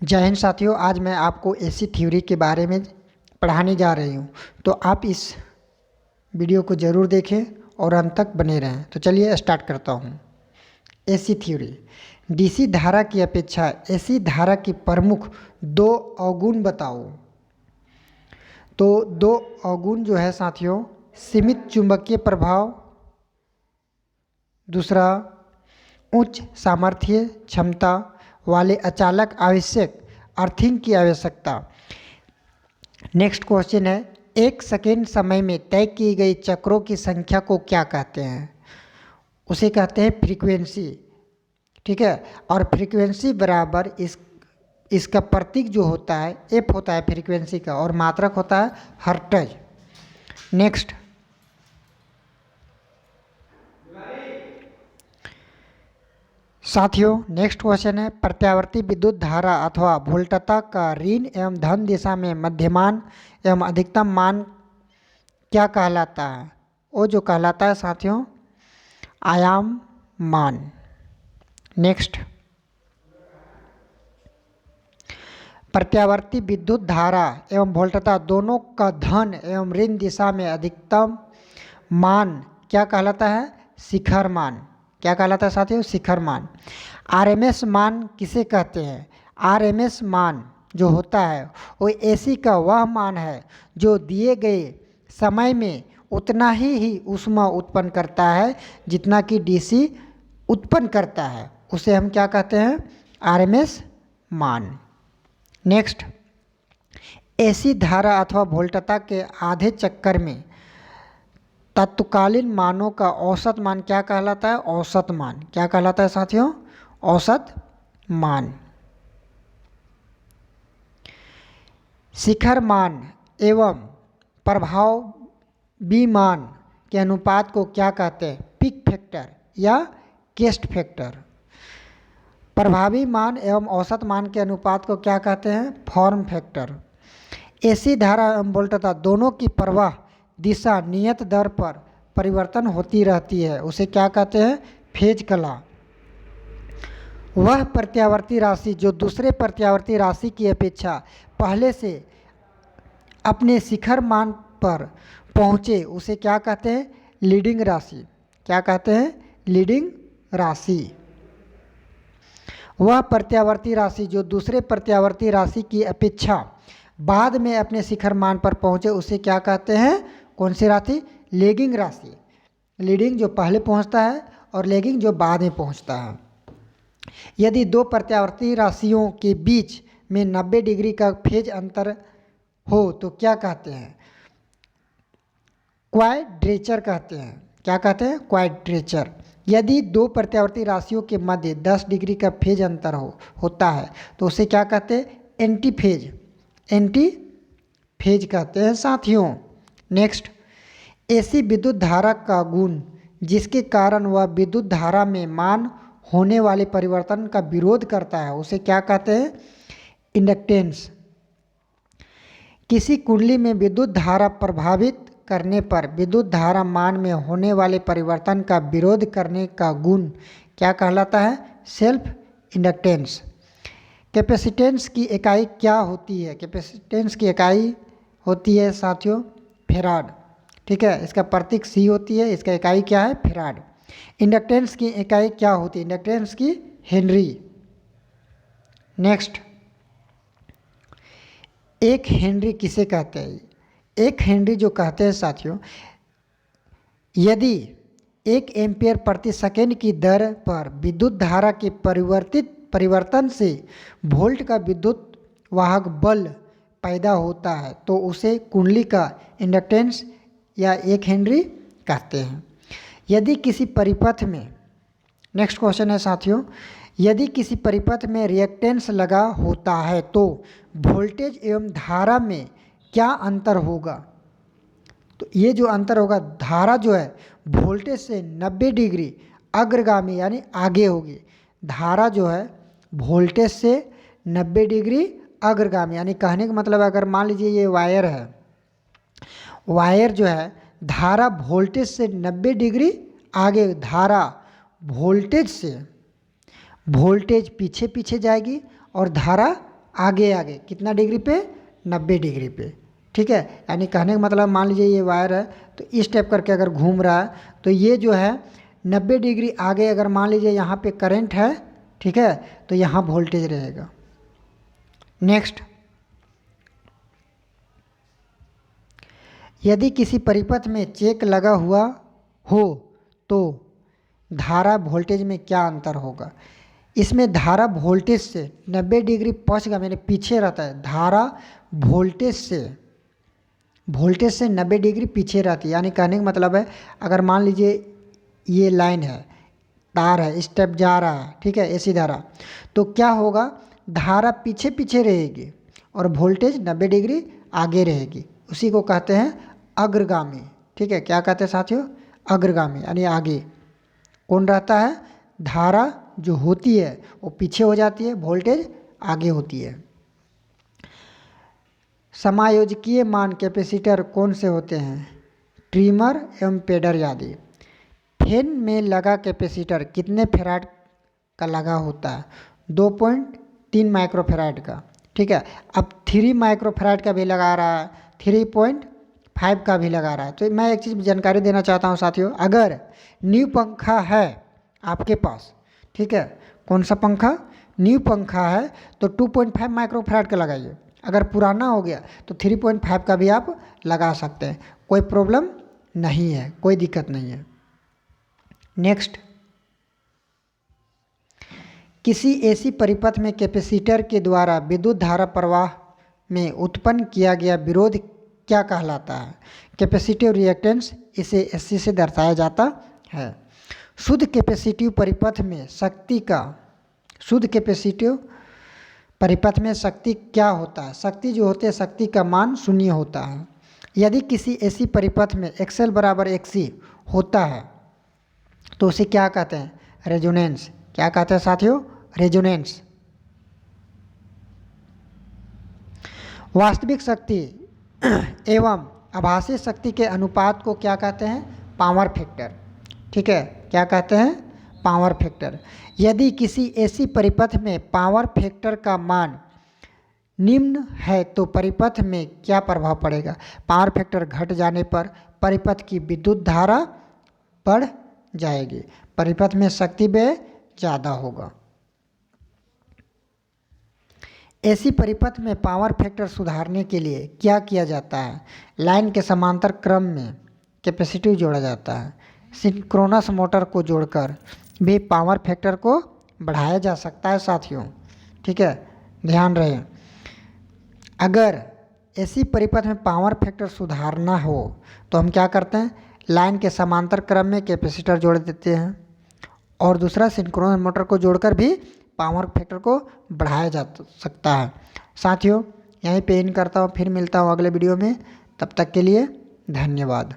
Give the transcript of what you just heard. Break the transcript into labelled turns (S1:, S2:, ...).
S1: जय हिंद साथियों, आज मैं आपको एसी थ्योरी के बारे में पढ़ाने जा रही हूँ। तो आप इस वीडियो को ज़रूर देखें और अंत तक बने रहें। तो चलिए स्टार्ट करता हूँ। AC theory. डीसी धारा की अपेक्षा एसी धारा की प्रमुख दो अवगुण बताओ। तो दो अवगुण जो है साथियों, सीमित चुंबकीय प्रभाव, दूसरा उच्च सामर्थ्य क्षमता वाले अचालक आवश्यक अर्थिंग की आवश्यकता। नेक्स्ट क्वेश्चन है, एक सेकेंड समय में तय की गई चक्रों की संख्या को क्या कहते हैं? उसे कहते हैं फ्रीक्वेंसी। ठीक है, और फ्रीक्वेंसी बराबर इसका प्रतीक जो होता है एफ होता है फ्रीक्वेंसी का, और मात्रक होता है हर्ट्ज। नेक्स्ट, साथियों नेक्स्ट क्वेश्चन है, प्रत्यावर्ती विद्युत धारा अथवा वोल्टता का ऋण एवं धन दिशा में मध्यमान एवं अधिकतम मान क्या कहलाता है? वो जो कहलाता है साथियों आयाम मान। नेक्स्ट, प्रत्यावर्ती विद्युत धारा एवं वोल्टता दोनों का धन एवं ऋण दिशा में अधिकतम मान क्या कहलाता है? शिखर मान। क्या कहलाता है साथियों? शिखर मान। आरएमएस मान किसे कहते हैं? आरएमएस मान जो होता है वो एसी का वह मान है जो दिए गए समय में उतना ही ऊष्मा उत्पन्न करता है जितना कि डीसी उत्पन्न करता है। उसे हम क्या कहते हैं? आरएमएस मान। नेक्स्ट, एसी धारा अथवा वोल्टता के आधे चक्कर में तत्कालीन मानों का औसत मान क्या कहलाता है? औसत मान। क्या कहलाता है साथियों? औसत मान। शिखर मान एवं प्रभाव बी मान के अनुपात को क्या कहते हैं? पीक फैक्टर या केस्ट फैक्टर। प्रभावी मान एवं औसत मान के अनुपात को क्या कहते हैं? Form factor. एसी धारा एवं वोल्टता दोनों की प्रवाह दिशा नियत दर पर परिवर्तन होती रहती है, उसे क्या कहते हैं? फेज कला। वह प्रत्यावर्ती राशि जो दूसरे प्रत्यावर्ती राशि की अपेक्षा पहले से अपने शिखर मान पर पहुँचे उसे क्या कहते हैं? लीडिंग राशि। क्या कहते हैं? लीडिंग राशि। वह प्रत्यावर्ती राशि जो दूसरे प्रत्यावर्ती राशि की अपेक्षा बाद में अपने शिखर मान पर पहुँचे उसे क्या कहते हैं? कौन सी राशि? लैगिंग राशि। लीडिंग जो पहले पहुँचता है और लैगिंग जो बाद में पहुँचता है। यदि दो प्रत्यावर्ती राशियों के बीच में 90 डिग्री का फेज अंतर हो तो क्या कहते हैं? क्वाड्रेचर कहते हैं। क्या कहते हैं? क्वाड्रेचर। यदि दो प्रत्यावर्ती राशियों के मध्य 10 डिग्री का फेज अंतर होता है तो उसे क्या कहते हैं? Anti phase. एंटी फेज कहते हैं साथियों। नेक्स्ट, एसी विद्युत धारा का गुण जिसके कारण वह विद्युत धारा में मान होने वाले परिवर्तन का विरोध करता है उसे क्या कहते हैं? इंडक्टेंस। किसी कुंडली में विद्युत धारा प्रभावित करने पर विद्युत धारा मान में होने वाले परिवर्तन का विरोध करने का गुण क्या कहलाता है? Self inductance. कैपेसिटेंस की इकाई क्या होती है? कैपेसिटेंस की इकाई होती है साथियों फेराड। ठीक है, इसका प्रतीक सी होती है, इसका इकाई क्या है? फेराड। इंडक्टेंस की इकाई क्या होती है? इंडक्टेंस की हेनरी। नेक्स्ट, एक हेनरी किसे कहते हैं? एक हेनरी जो कहते हैं साथियों, यदि 1 एम्पियर प्रति सेकेंड की दर पर विद्युत धारा के परिवर्तन से वोल्ट का विद्युत वाहक बल पैदा होता है तो उसे कुंडली का इंडक्टेंस या 1 हेनरी कहते हैं। यदि किसी परिपथ में, नेक्स्ट क्वेश्चन है साथियों, यदि किसी परिपथ में रिएक्टेंस लगा होता है तो वोल्टेज एवं धारा में क्या अंतर होगा? तो ये जो अंतर होगा, धारा जो है वोल्टेज से 90 डिग्री अग्रगामी यानी आगे होगी। धारा जो है वोल्टेज से 90 डिग्री अग्रगामी, यानी कहने का मतलब अगर मान लीजिए ये वायर है, वायर जो है धारा वोल्टेज से 90 डिग्री आगे, धारा वोल्टेज से, वोल्टेज पीछे पीछे जाएगी और धारा आगे आगे कितना डिग्री पे, 90 डिग्री पे। ठीक है, यानी कहने का मतलब मान लीजिए ये वायर है तो इस टाइप करके अगर घूम रहा है तो ये जो है 90 डिग्री आगे, अगर मान लीजिए यहाँ पे करंट है, ठीक है, तो यहाँ वोल्टेज रहेगा। नेक्स्ट, यदि किसी परिपथ में चेक लगा हुआ हो तो धारा वोल्टेज में क्या अंतर होगा। इसमें धारा वोल्टेज से 90 डिग्री पहुँचेगा, मैंने पीछे रहता है, धारा वोल्टेज से 90 डिग्री पीछे रहती है। यानी कहने का मतलब है अगर मान लीजिए ये लाइन है, तार है, स्टेप जा रहा है, ठीक है, ऐसी धारा, तो क्या होगा, धारा पीछे पीछे रहेगी और वोल्टेज 90 डिग्री आगे रहेगी। उसी को कहते हैं अग्रगामी। ठीक है, क्या कहते हैं साथियों, अग्रगामी, यानी आगे कौन रहता है, धारा जो होती है वो पीछे हो जाती है, वोल्टेज आगे होती है। समायोजकीय मान कैपेसिटर कौन से होते हैं, ट्रिमर एवं पेडर आदि। फैन में लगा कैपेसिटर कितने फैराड का लगा होता है, 2.3 माइक्रोफैराड का। ठीक है, अब 3 माइक्रोफैराड का भी लगा रहा है, 3.5 का भी लगा रहा है। तो मैं एक चीज़ जानकारी देना चाहता हूँ साथियों, अगर न्यू पंखा है आपके पास, ठीक है, कौन सा पंखा, न्यू पंखा है, तो 2.5 माइक्रोफैराड का लगाइए। अगर पुराना हो गया तो 3.5 का भी आप लगा सकते हैं, कोई प्रॉब्लम नहीं है, कोई दिक्कत नहीं है। नेक्स्ट, किसी ऐसी परिपथ में कैपेसिटर के द्वारा विद्युत धारा प्रवाह में उत्पन्न किया गया विरोध क्या कहलाता है। कैपेसिटिव रिएक्टेंस, इसे एससी से दर्शाया जाता है। शुद्ध कैपेसिटिव परिपथ में शक्ति का, शुद्ध कैपेसिटिव परिपथ में शक्ति क्या होता है, शक्ति जो होती है, शक्ति का मान शून्य होता है। यदि किसी ऐसी परिपथ में XL बराबर XC होता है तो उसे क्या कहते हैं, रेजोनेंस। क्या कहते हैं साथियों, रेजोनेंस। वास्तविक शक्ति एवं आभासी शक्ति के अनुपात को क्या कहते हैं, पावर फैक्टर। ठीक है, क्या कहते हैं, पावर फैक्टर। यदि किसी ऐसी परिपथ में पावर फैक्टर का मान निम्न है तो परिपथ में क्या प्रभाव पड़ेगा। पावर फैक्टर घट जाने पर परिपथ की विद्युत धारा बढ़ जाएगी, परिपथ में शक्ति व्यय ज़्यादा होगा। ऐसी परिपथ में पावर फैक्टर सुधारने के लिए क्या किया जाता है, लाइन के समांतर क्रम में कैपेसिटिव जोड़ा जाता है। सिंक्रोनस मोटर को जोड़कर भी पावर फैक्टर को बढ़ाया जा सकता है साथियों। ठीक है, ध्यान रहे, अगर ऐसी परिपथ में पावर फैक्टर सुधारना हो तो हम क्या करते हैं, लाइन के समांतर क्रम में कैपेसिटर जोड़ देते हैं और दूसरा सिंक्रोनस मोटर को जोड़कर भी पावर फैक्टर को बढ़ाया जा सकता है। साथियों, यहीं पे इन करता हूँ, फिर मिलता हूँ अगले वीडियो में, तब तक के लिए धन्यवाद।